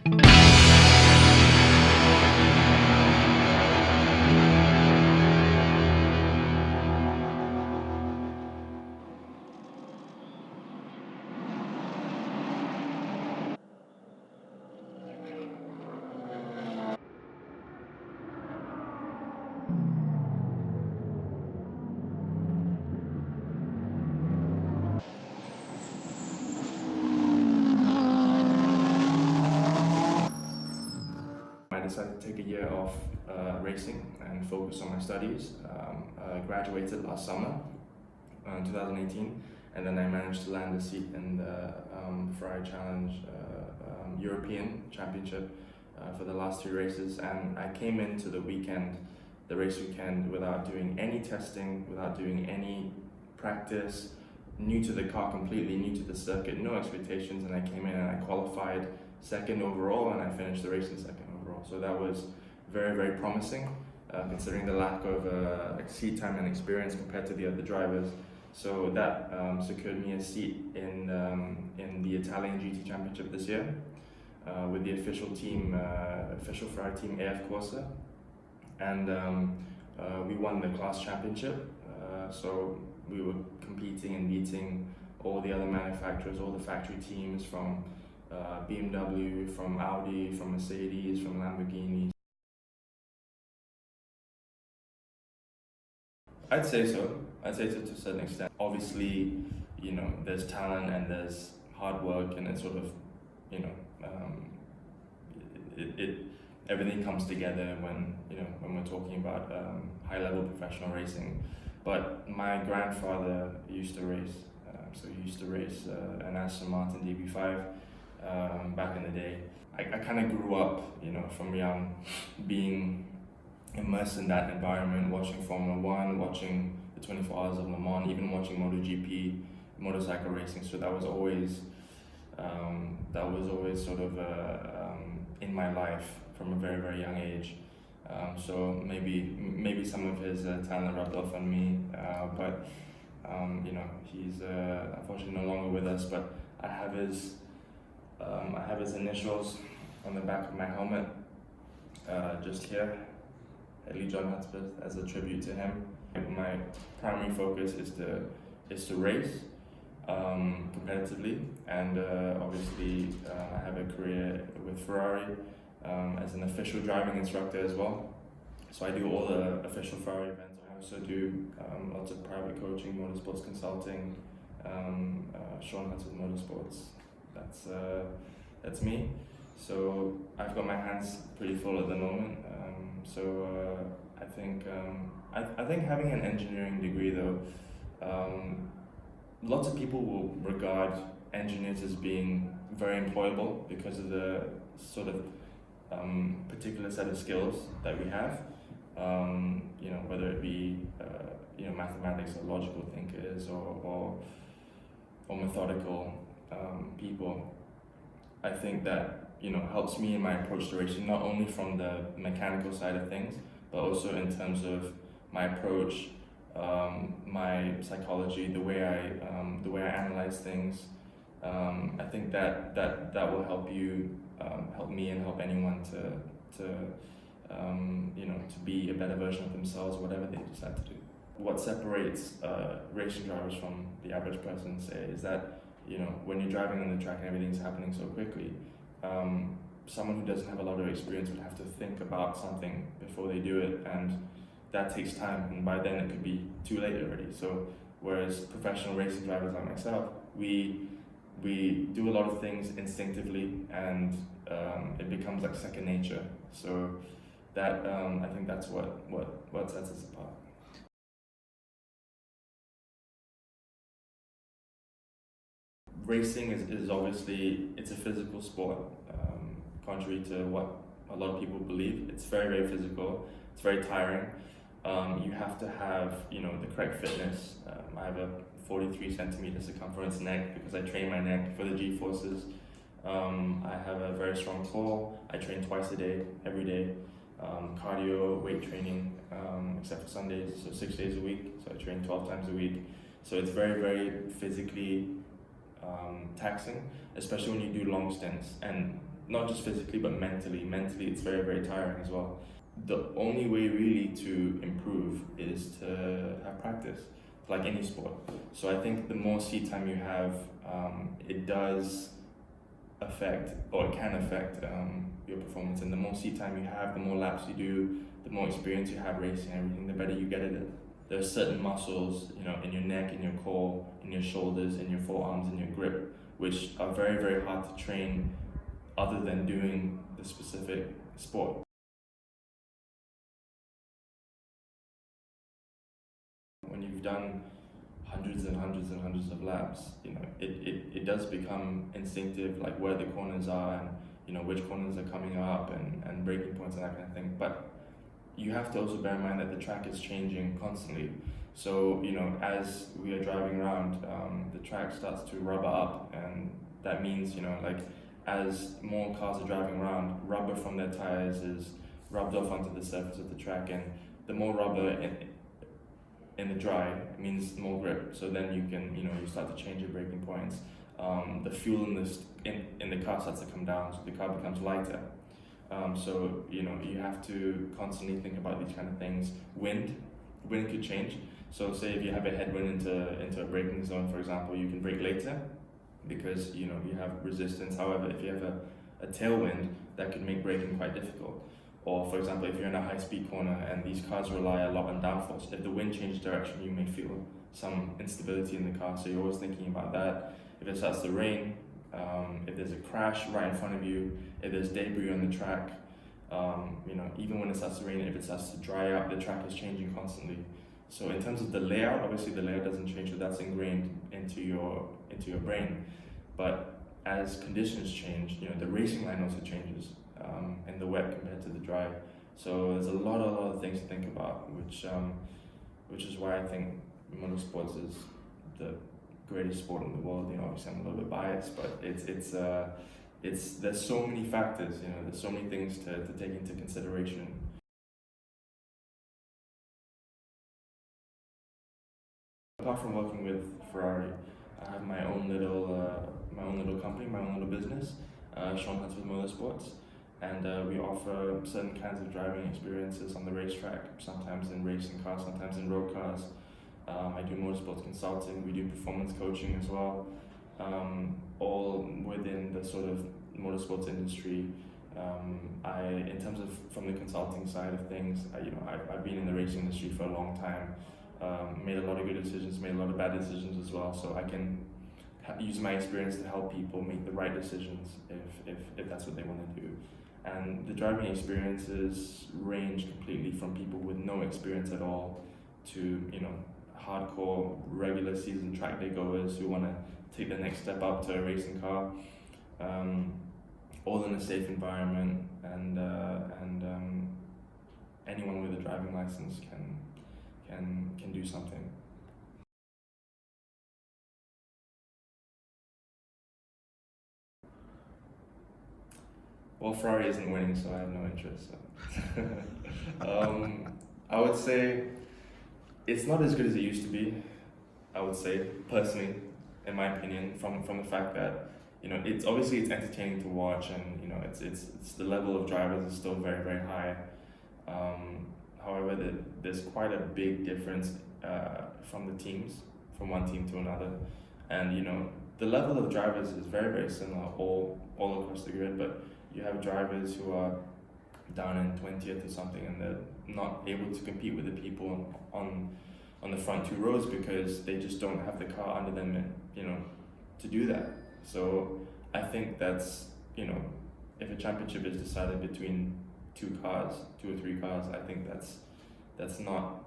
I decided to take a year off racing and focus on my studies. Graduated last summer, 2018, and then I managed to land a seat in the Ferrari Challenge European Championship for the last 3 races. And I came into the race weekend, without doing any testing, without doing any practice, new to the car completely, new to the circuit, no expectations, and I came in and I qualified 2nd overall and I finished the race in 2nd overall. So that was very, very promising, considering the lack of seat time and experience compared to the other drivers. So that secured me a seat in the Italian GT Championship this year with the official Ferrari team AF Corse, and we won the class championship. So we were competing and beating all the other manufacturers, all the factory teams from BMW, from Audi, from Mercedes, from Lamborghini. I'd say so. I'd say to a certain extent. Obviously, you know, there's talent and there's hard work, and it's sort of, you know, everything comes together when we're talking about high-level professional racing. But my grandfather used to race, so he used to race an Aston Martin DB5 back in the day. I kind of grew up, you know, from young, being immersed in that environment, watching Formula One, watching the 24 Hours of Le Mans, even watching MotoGP, motorcycle racing. So that was always sort of in my life from a very, very young age. So maybe some of his talent rubbed off on me, but you know, he's unfortunately no longer with us. But I have his initials on the back of my helmet, just here, John Huspeth, as a tribute to him. My primary focus is to race competitively, and obviously I have a career with Ferrari as an official driving instructor as well. So I do all the official Ferrari events. I also do lots of private coaching, motorsports consulting, Sean Hudson's Motorsports. That's me. So I've got my hands pretty full at the moment. I think having an engineering degree, though, lots of people will regard engineers as being very employable because of the sort of particular set of skills that we have. You know, whether it be mathematics or logical thinkers or methodical people. I think that, you know, helps me in my approach to racing, not only from the mechanical side of things, but also in terms of my approach, my psychology, the way I analyze things. I think that will help you, help me, and help anyone to be a better version of themselves, whatever they decide to do. What separates racing drivers from the average person, say, is that, you know, when you're driving on the track and everything's happening so quickly, someone who doesn't have a lot of experience would have to think about something before they do it, and that takes time, and by then it could be too late already. So whereas professional racing drivers like myself, we do a lot of things instinctively, and it becomes like second nature. So that I think that's what sets us apart. Racing is obviously, it's a physical sport, contrary to what a lot of people believe. It's very, very physical. It's very tiring. You have to have, you know, the correct fitness. I have a 43 centimeter circumference neck because I train my neck for the G-forces. I have a very strong core. I train twice a day, every day. Cardio, weight training, except for Sundays, so 6 days a week. So I train 12 times a week. So it's very, very physically taxing, especially when you do long stints. And not just physically but mentally. Mentally, it's very, very tiring as well. The only way really to improve is to have practice, like any sport. So I think the more seat time you have, it does affect, or it can affect your performance. And the more seat time you have, the more laps you do, the more experience you have racing and everything, the better you get at it. There are certain muscles, in your neck, in your core, in your shoulders, in your forearms, in your grip, which are very, very hard to train other than doing the specific sport. When you've done hundreds and hundreds and hundreds of laps, it does become instinctive, like where the corners are and which corners are coming up and braking points and that kind of thing. But you have to also bear in mind that the track is changing constantly. So as we are driving around, the track starts to rubber up, and that means as more cars are driving around, rubber from their tires is rubbed off onto the surface of the track, and the more rubber in the dry means more grip. So then you can you start to change your braking points. The fuel in the car starts to come down, so the car becomes lighter. So you have to constantly think about these kind of things. Wind could change. So say if you have a headwind into a braking zone, for example, you can brake later because you have resistance. However, if you have a tailwind, that could make braking quite difficult. Or for example, if you're in a high-speed corner and these cars rely a lot on downforce, if the wind changes direction, you may feel some instability in the car. So you're always thinking about that. If it starts to rain, if there's a crash right in front of you, if there's debris on the track, even when it starts to rain, if it starts to dry up, the track is changing constantly. So in terms of the layout, obviously the layout doesn't change, so that's ingrained into your brain. But as conditions change, the racing line also changes in the wet compared to the dry. So there's a lot of things to think about, which is why I think motorsports is the greatest sport in the world. Obviously I'm a little bit biased, but it's there's so many factors. There's so many things to take into consideration. Apart from working with Ferrari, I have my own little company, my own little business, Hudspeth Motorsports, and we offer certain kinds of driving experiences on the racetrack. Sometimes in racing cars, sometimes in road cars. I do motorsports consulting. We do performance coaching as well, all within the sort of motorsports industry. In terms of from the consulting side of things, I've been in the racing industry for a long time. Made a lot of good decisions, made a lot of bad decisions as well. So I can use my experience to help people make the right decisions if that's what they want to do. And the driving experiences range completely from people with no experience at all to hardcore regular season track day goers who want to take the next step up to a racing car, all in a safe environment, and anyone with a driving license can do something. Well, Ferrari isn't winning, so I have no interest. So. I would say it's not as good as it used to be. I would say personally, in my opinion, from the fact that it's obviously it's entertaining to watch, and it's the level of drivers is still very, very high. However, there's quite a big difference from the teams, from one team to another, and the level of drivers is very, very similar all across the grid. But you have drivers who are down in 20th or something, and they're not able to compete with the people on the front two rows because they just don't have the car under them, to do that. So I think that's, if a championship is decided between two or three cars, I think that's not,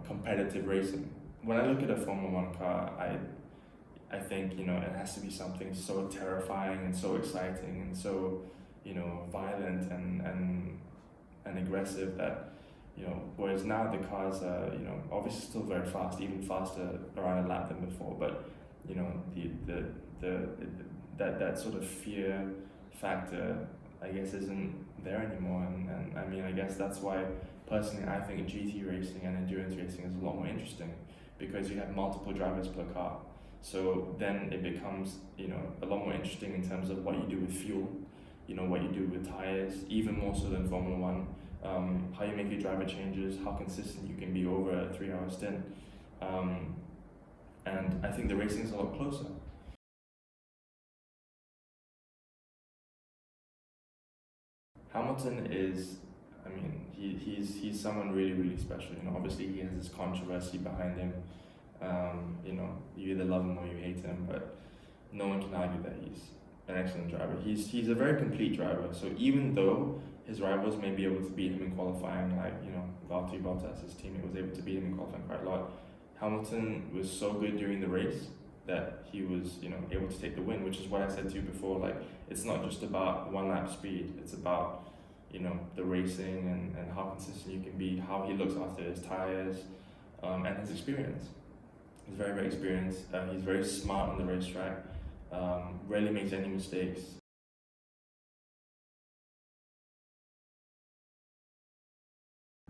competitive racing. When I look at a Formula One car, I think, it has to be something so terrifying and so exciting and so, violent and aggressive that, whereas now the cars are, obviously still very fast, even faster around a lap than before, but, that sort of fear factor, I guess, isn't there anymore. And I mean, I guess that's why, personally, I think GT racing and endurance racing is a lot more interesting because you have multiple drivers per car. So then it becomes, a lot more interesting in terms of what you do with fuel. what you do with tires, even more so than Formula One. How you make your driver changes, how consistent you can be over a 3-hour stint. And I think the racing is a lot closer. Hamilton is, he's someone really, really special. Obviously he has this controversy behind him. You either love him or you hate him, but no one can argue that he's an excellent driver. He's a very complete driver. So even though his rivals may be able to beat him in qualifying, like Valtteri Bottas' team was able to beat him in qualifying quite a lot, Hamilton was so good during the race that he was able to take the win, which is what I said to you before. Like, it's not just about one lap speed, it's about the racing and how consistent you can be, how he looks after his tires, and his experience. He's very, very experienced. He's very smart on the racetrack. Rarely makes any mistakes.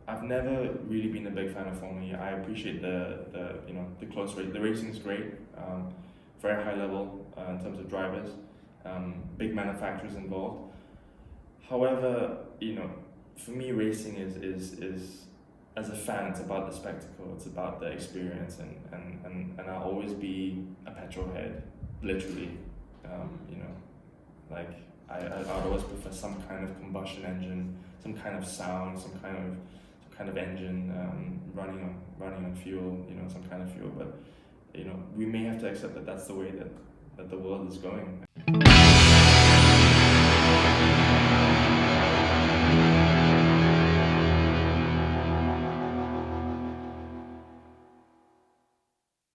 I've never really been a big fan of Formula E. I appreciate the close race. The racing is great, very high level in terms of drivers, big manufacturers involved. However, for me, racing is as a fan, it's about the spectacle, it's about the experience, and I'll always be a petrol head, literally. Like I'd always prefer some kind of combustion engine, some kind of sound, some kind of engine running on fuel, some kind of fuel. But we may have to accept that that's the way that the world is going.